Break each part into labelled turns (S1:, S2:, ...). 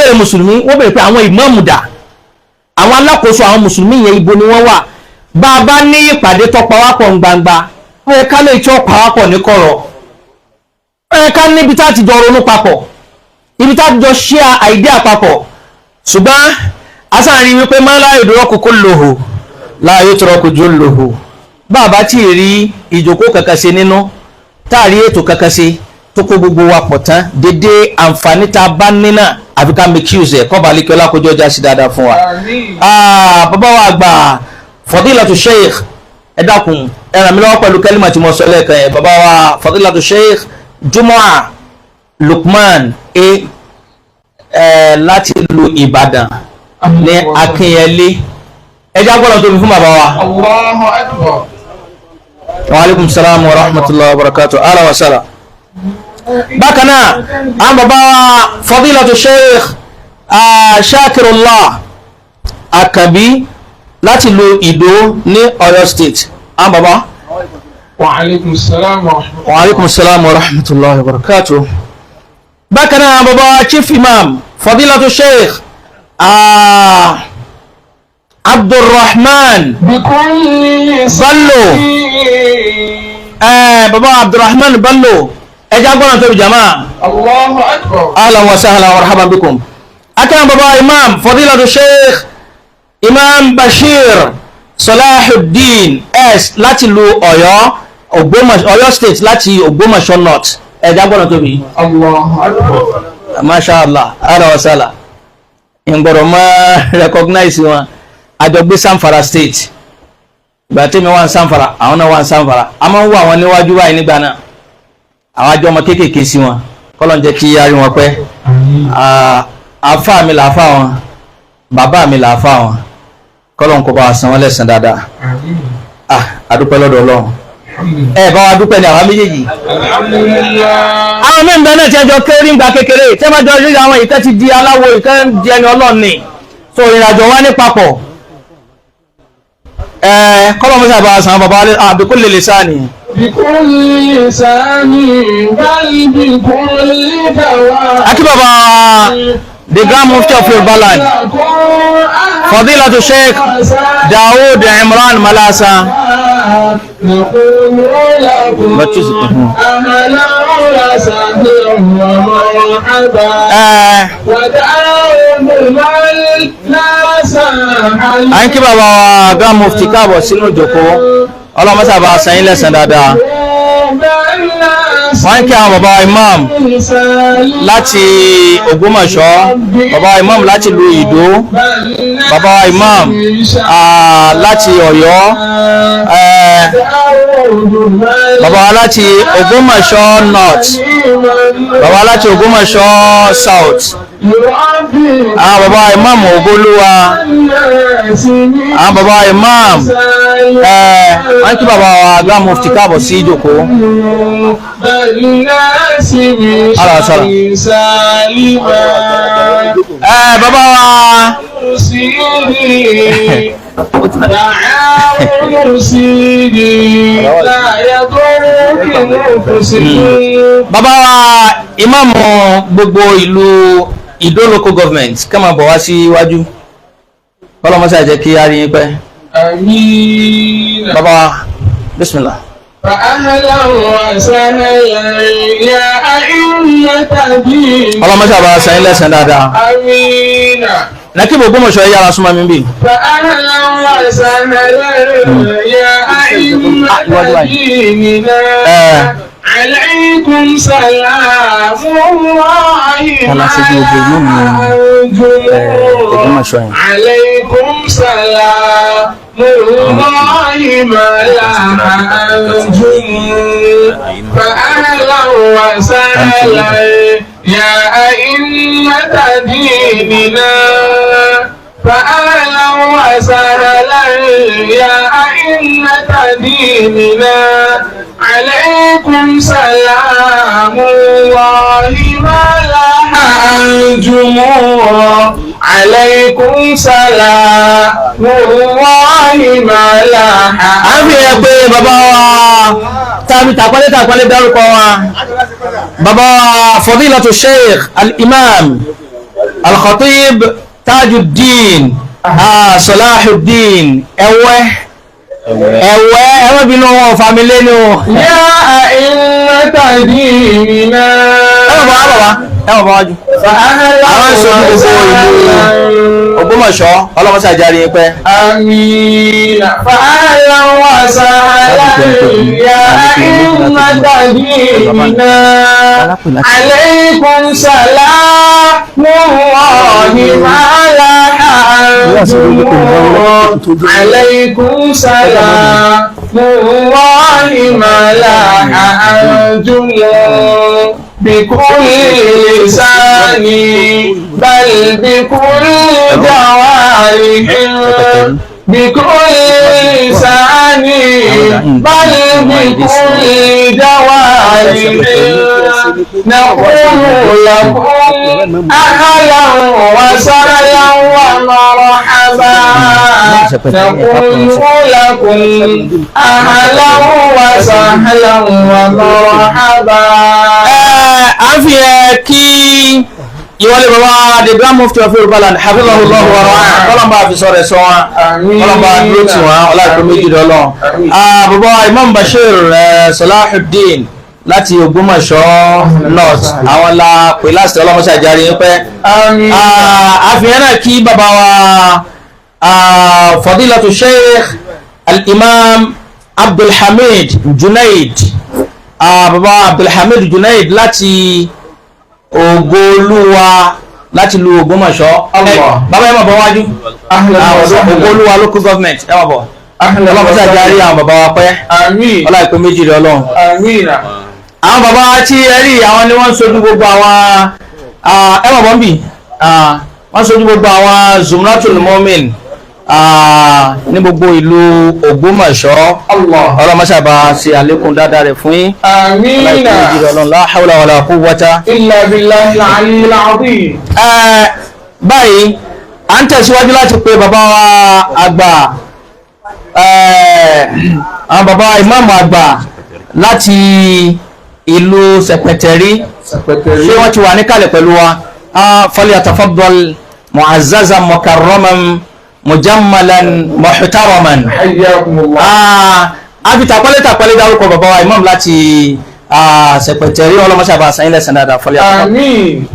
S1: bẹ̀rẹ̀ mùsùlùmí wọ́n bẹ̀rẹ̀ pé àwọn ìmáàmù dà àwọn alákòóso àwọn mùsùlùmí yẹn ibo ni wọ́n wà bá a bá ní ìpàdé tó pawápọ̀ ń gbangba ó yẹ ká lè tí ó pawápọ̀ ní kọ̀rọ̀ ó yẹ ká níbi tá a ti jọ ronú papọ̀ ibi tá a ti jọ share idea papọ̀ ṣùgbọ́n asáàrin wípé máa láyò dúró kókó lòhò láàyò tó rọkò jù lòhò bàbá tí ì rí ìjókòó kankan ṣe nínú táàrí ètò kankan ṣe tó kó gbogbo wa pọ̀ tán dédé àǹfààní tá a bá nínà àfi ká make use ẹ̀ kọ́ba alikẹ́ ọlákójọ́ ọjà sí dáadáa fún wa. bàbá wa àgbà Fadilatu Sheikh ẹ dákun ẹ ràn mí lọ́wọ́ pẹ̀lú kẹ́límà tí mo sọ lẹ́ẹ̀kan yẹn bàbá wa Fadilatu Sheikh Jumu'a Lukman láti lu Ìbàdàn ní Akínyẹlé ẹjá gbọ́dọ̀ tóbi fún bàbá wa.
S2: Allahu Akbar.
S1: Wa alaikum salam wa rahmatullahi wa barakatuh ala wa sala. Bákan náà àwọn bàbá wa Fadilatu Sheikh Shakirullah Akabi láti lu Ìdó ní Ọ̀yọ́ State àwọn bàbá.
S2: Wa alaikum salam wa rahmatullahi.
S1: Wa alaikum salam wa rahmatullahi wa barakatuh. Bákan náà àwọn bàbá wa Chief Imam Fadilatu Sheikh Abdulrahman Bello bàbá Abdulrahman Bello ẹjá gbọ́nà tóbi jama'a.
S2: Allahu Akbar.
S1: ahlan wa sahlan wa marhaban bikum. akẹ́yàn bàbá imam Fadilatu Sheikh Imam Bashir Salahuddin S láti lu Ọ̀yọ́ State láti Ògbómọ̀ṣọ́ North ẹjá gbọ́nà tóbi.
S2: Allahu Akbar.
S1: masha Allah ahlan wa sahlan ìgbọ̀rọ̀ mọ́ recognize wọn àjọgbé Samfara State ìgbà tí mi wà ní Samfara àwọn náà wà ní Samfara a máa ń wọ àwọn níwájú báyìí nígbà náà àwọn àjọ ọmọ kéékèèké sí wọn kọ́lọ̀ ń jẹ́ kí a rí wọn pẹ́ àfáà mi làáfáà wọn bàbá mi làáfáà wọn kọ́lọ̀ ń kó bá wa san wọ́n lẹ́san dáadáa àdúpẹ́ lọ́dọ̀ Ọlọ́run ẹ bá wa dúpẹ́ ní àwọn méjèèjì. àwọn mẹ́rin náà tí a jọ kéré ńgbà kékeré tí a máa jọ rí àwọn ìkẹ́ ti di aláwo ìkẹ́ di ẹni Ọlọ́run ni so ìrìnàjò wa ní papọ̀ kọ́lọ̀ mọ́sá bá san bàbá àbíkú lè lè sáà nìyí.
S2: بكل لسان بل بكل دواء.
S1: Aki baba the Grand Mufti of Yorubaland Fadilatu Sheikh Dawood Imran Malasa. Aki baba Grand Mufti káàbọ̀ sínú ìjókòó ọlọ́mọ́sá bá san yín lẹ́san dáadáa. Wọ́n kí àwọn bàbá imam láti Ògbómọ̀ṣọ́, bàbá imam láti ìlú Ìdó, bàbá imam láti Ọ̀yọ́, bàbá láti Ògbómọ̀ṣọ́ North, bàbá láti Ògbómọ̀ṣọ́ South, àwọn bàbá imam Ògbólúwa, àwọn bàbá imam wọ́n kí bàbá wa Grand Mufti káàbọ̀ sí ìjókòó. Bàbá wa bàbá wa ìmáàmù gbogbo ìlú Ìdó local government ká máa bọ̀ wá síwájú kọ́lọ́mọ́sá jẹ́ kí a rí yín pẹ́.
S2: آمين.
S1: بابا بسم الله.
S2: فأهلا وسهلا يا أئمة الدين.
S1: اللهم صل على سيدنا سيدنا.
S2: آمين.
S1: نكيب Ògbómọ̀ṣọ́ yára súnmọ́ mi bí.
S2: فأهلا وسهلا يا أئمة الدين. عليكم سلام الله عليكم سلام الله ما لا أنجم فأهلا وسهلا يا أئمة ديننا فأهلا وسهلا يا أئمة ديننا عليكم سلام الله ما لها الجموع عليكم سلام الله ما لها.
S1: a fi ẹ pé bàbá wa tàbí tàpálẹ́ dárúkọ wa bàbá wa Fadilatu Sheikh al-Imam Al-Khatib Tajuddin Salahuddin ẹwẹ́ bínú wọn fàmílé ní o.
S2: يا أئمة ديننا
S1: ẹwọ̀n bá wájú. àwọn ìṣòro gbogbo ìlú Ògbómọ̀ṣọ́ ọlọ́mọṣẹ́ àjárí pẹ́.
S2: آمين فأهلا وسهلا يا أئمة ديننا عليكم سلام الله ما لاح عليكم سلام الله ما لاح أنتم بكل لسان بل بكل جوارح بكل لسان بل بكل جوارح نقول لكم أهلا وسهلا ومرحبا نقول لكم أهلا وسهلا ومرحبا.
S1: a fi ẹ kí ìwọlé bàbá the grand mufti of Yorùbá land hafizahullah wa ra'ah kọlọmba àfisọ rẹ sọ wọn kọlọmba dúró tì wọn ọláìpẹ méjì dọlọ. bàbá Imam Bashir Salahuddin láti Ògbómọ̀ṣọ́ north àwọn la pè láti ọlọmọṣẹ àjárí ń pẹ. àfihàn náà kí bàbá wa fadilatu Sheikh al-Imam Abdulhamid Junaid bàbá Abdulhamid Junaid láti Ògoolúwa láti lu Ògbómọ̀ṣọ́. bàbá ẹ máa bọ̀ wájú. Ògoolúwa local government ẹ máa bọ̀. ọlọ́pàá tí a járí àwọn bàbá wa pẹ́. ọlá ìpè méjì rẹ Ọlọ́run. àwọn bàbá tí ẹ rí àwọn ni wọ́n ń sojú gbogbo àwọn ẹ máa bọ̀ ń bì wọ́n ń sojú gbogbo àwọn Zumratul Mu'min ní gbogbo ìlú Ògbómọ̀ṣọ́. ọlọ́mọṣàbà ṣe àlékún dáadáa rẹ̀ fún yín.
S2: Amina.
S1: la hawla wala quwwata
S2: illa billahi al-aliyyil azim.
S1: báyìí à ń tẹ̀síwájú láti pe bàbá wa àgbà àwọn bàbá ìmáàmù àgbà láti ìlú Sẹ̀pẹ̀tẹ̀rí ṣé wọ́n ti wà níkàlẹ̀ pẹ̀lú wa. falyatafaddal mu'azzazan mukarraman mujammalan muhtaraman.
S2: hayyakumullah.
S1: a fi tàpálẹ̀ dárúkọ bàbá wa imam láti Sẹ̀pẹ̀tẹ̀rí ọlọ́mọṣàbà sàyìn lẹ́sìn dáadáa fọlẹ́
S2: àmín.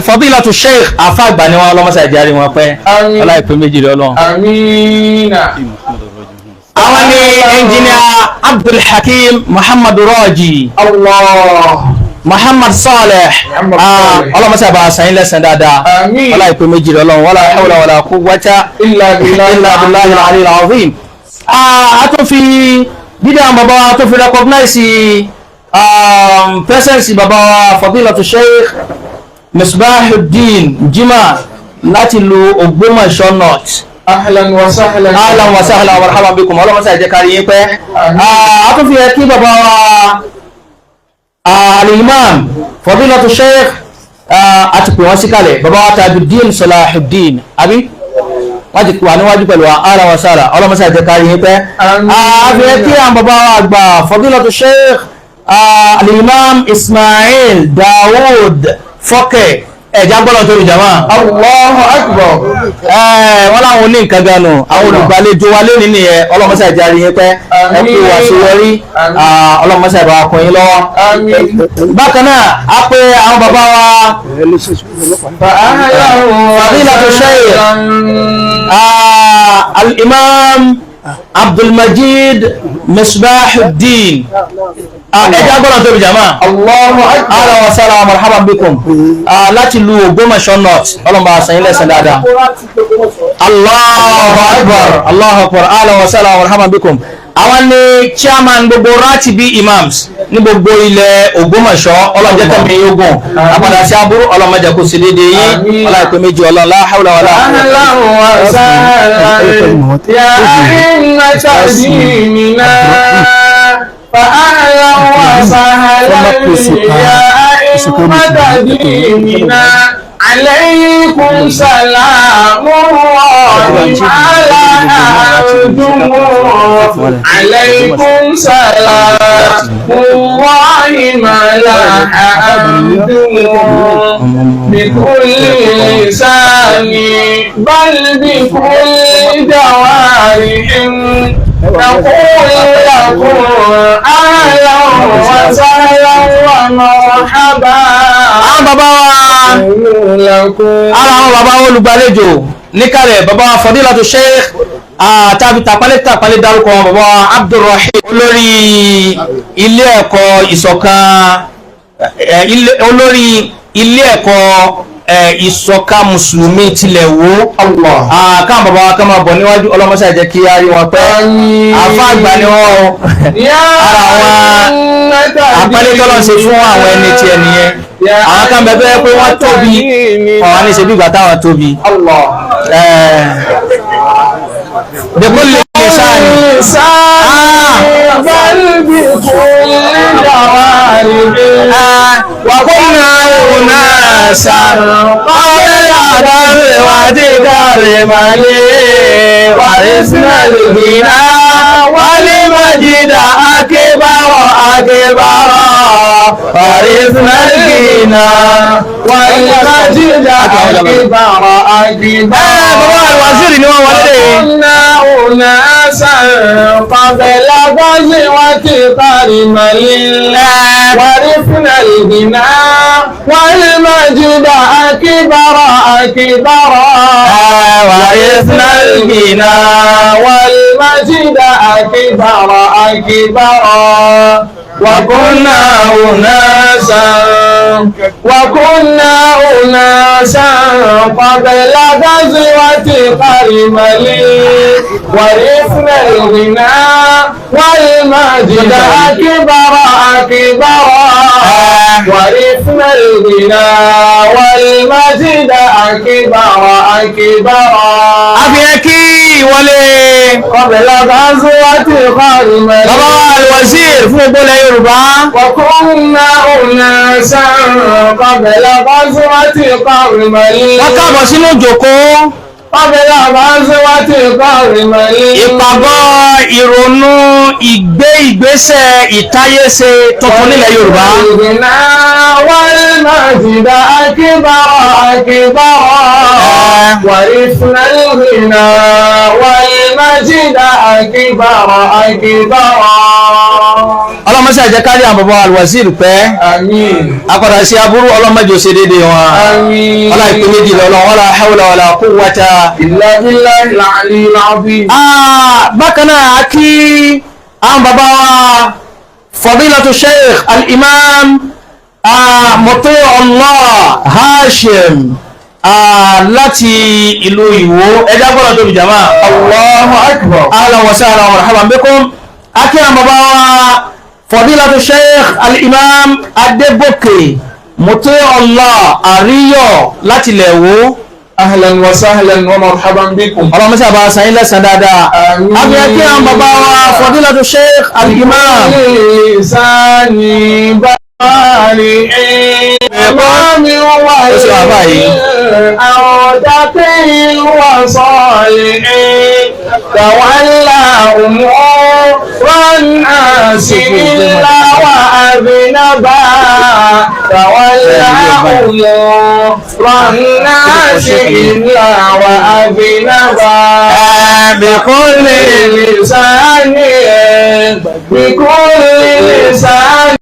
S1: fadilatu sheikh afa àgbà ni wọn ọlọ́mọṣà ìjárí wọn pẹ́ ọláìpẹ́ méjì rẹ Ọlọ́run.
S2: amina.
S1: àwọn ni engineer Abdulhakim Muhammad Raji Muhammad Saleh ọlọ́mọṣàbà sàyìn lẹ́sìn dáadáa ọláìpẹ́ méjì rẹ Ọlọ́run wala hawla wala quwwata
S2: illa billahi
S1: al-aliyyil azim. a tún fi dídá àwọn bàbá wa tó fi recognize presence bàbá wa fadilatu sheikh Misbahuddin Jimá láti lu Ògbómọ̀ṣọ́ north.
S2: ahlan wa sahlan.
S1: ahlan wa sahlan wa marhaban bikum ọlọ́mọṣẹ́ ìjẹ́ kárí yín pẹ́. a tún fi ẹ kí bàbá wa al-imam fadilatu sheikh àti pè wọ́n sí kalẹ̀ bàbá wa Tajuddin Salahuddin àbí wọ́n ti wà níwájú pẹ̀lú ahlan wa sahlan ọlọ́mọṣẹ́ ìjẹ́ kárí yín pẹ́. a fi ẹ kí àwọn bàbá wa àgbà fadilatu sheikh al-imam Ismail Dawood Fọ́kẹ̀ ẹ̀já gbọ́dọ̀ tó ìjàmá.
S2: Allahu akbar.
S1: wọ́n láwọn oní nǹkan ganu àwọn olùgbàlejò wa lé nínú ẹ̀ ọlọ́mọṣẹ́ ìjárí yín pẹ́ ẹ pé wà sí wọrí ọlọ́mọṣẹ́ ìbá kún yín lọ́wọ́. bákan náà a pé àwọn bàbá wa fadilatu sheikh al-imam Abdulmajid Misbahuddin ẹjá gbọ́nà tó bí jama.
S2: Allahu akbar.
S1: ahlan wa sahlan wa marhaban bikum láti lu Ògbómọ̀ṣọ́ north ọlọ́mọba àṣàyìn lẹ́sẹ̀ dáadáa. Allahu akbar Allahu akbar ahlan wa sahlan wa marhaban bikum. àwọn ni chairman gbogbo ratibi imams ní gbogbo ilẹ̀ Ògbómọ̀ṣọ́ ọlọ́jẹ́ tẹ̀mí ogun àpàdà sí aburú ọlọ́mọdé kò sí dédé yín ọlọ́ìpẹ́ méjì ọlọ́run la hawla wala
S2: ahlan wa sahlan ya a'immata dinina فأهلا وسهلا يا أئمة ديننا عليكم سلام الله على أنتم عليكم سلام الله ما لا أنتم بكل لسان بل بكل جوارح نقول لكم أهلا وسهلا ومرحبا.
S1: àwọn bàbá wa ara àwọn bàbá olùgbàlejò níkàlẹ̀ bàbá wa Fadilatu Sheikh tàbí tàpálẹ̀ dárúkọ bàbá wa Abdulrahim olórí ilé ẹ̀kọ́ ìṣọ̀kan olórí ilé ẹ̀kọ́ ìṣọ̀kan mùsùlùmí tilẹ̀ Wo káwọn bàbá wa ká máa bọ̀ níwájú ọlọ́mọṣà jẹ́ kí a rí wọn pẹ́ àfá àgbà ni wọ́n ara àwọn àpẹẹlẹ tọ́lọ́ ṣe fún àwọn ẹni tí ẹni yẹn àwọn kan bẹ̀bẹ̀ pé wọ́n tóbi ọ̀wọ́n ní ṣe bí ìgbà táwọn tóbi dẹ̀kọ́ lè lè وكنا أناسا قبل الدهر مالي ورثنا الغنى والمجد أكبر ورثنا الغنى والمجد أكبر وكنا أناسا قبل غزوة كرمل ورثنا الغنى والمجد أكبر ورثنا الغنى والمجد أكبر وكنا أناسا قبل غزوة كرمل ورثنا الغنى والمجد أكبر ورثنا الغنى والمجد أكبر أبيكي ولي
S2: قبل غزوة كرمل
S1: bàbá Al-Wazir fún gbọ́lẹ̀ Yorùbá
S2: وكنا أناسا قبل غزوة كرمل
S1: wọ́n káàbọ̀ sínú ìjókòó
S2: قبل غزوة كرمل
S1: ìpàgọ́ ìrònú ìgbésẹ̀ ìtáyéṣe tuntun nílẹ̀ Yorùbá
S2: الغنى والمجد أكبر ورثنا الغنى والمجد أكبر
S1: ọlọ́mọsí àjẹkárí àwọn bàbá Al-Wazir pẹ́
S2: آمين
S1: akọ̀dà sí aburú ọlọ́mọdé ṣe dédé wọn
S2: آمين
S1: ọlá ìpé méjì lọ́lọ́ wala hawla wala quwwata
S2: إلا بالله العلي العظيم.
S1: bákan náà kí àwọn bàbá wa Fadilatu Sheikh al-Imam Muti'ullah Hashim láti ìlú Ìwó ẹjá gbọ́nà tóbi jama Allahu Akbar ahlan wa sahlan wa marhaban bikum akí àwọn bàbá wa Fadilatu Sheikh al-Imam Adébókè Muti'ullah Àríyọ̀ láti ilẹ̀ Ìwó
S2: أهلا وسهلا ومرحبا بكم.
S1: ọlọ́mọ sí àbá sàyín lẹ́sàn dáadáa àbí ẹkí àwọn bàbá wa Fadilatu Sheikh al-Imam
S2: lisani bari imami wa awdatin wa salihin tawalla umuran nasi illa wa abnaba tawalla umuran nasi illa wa abnaba بكل لسان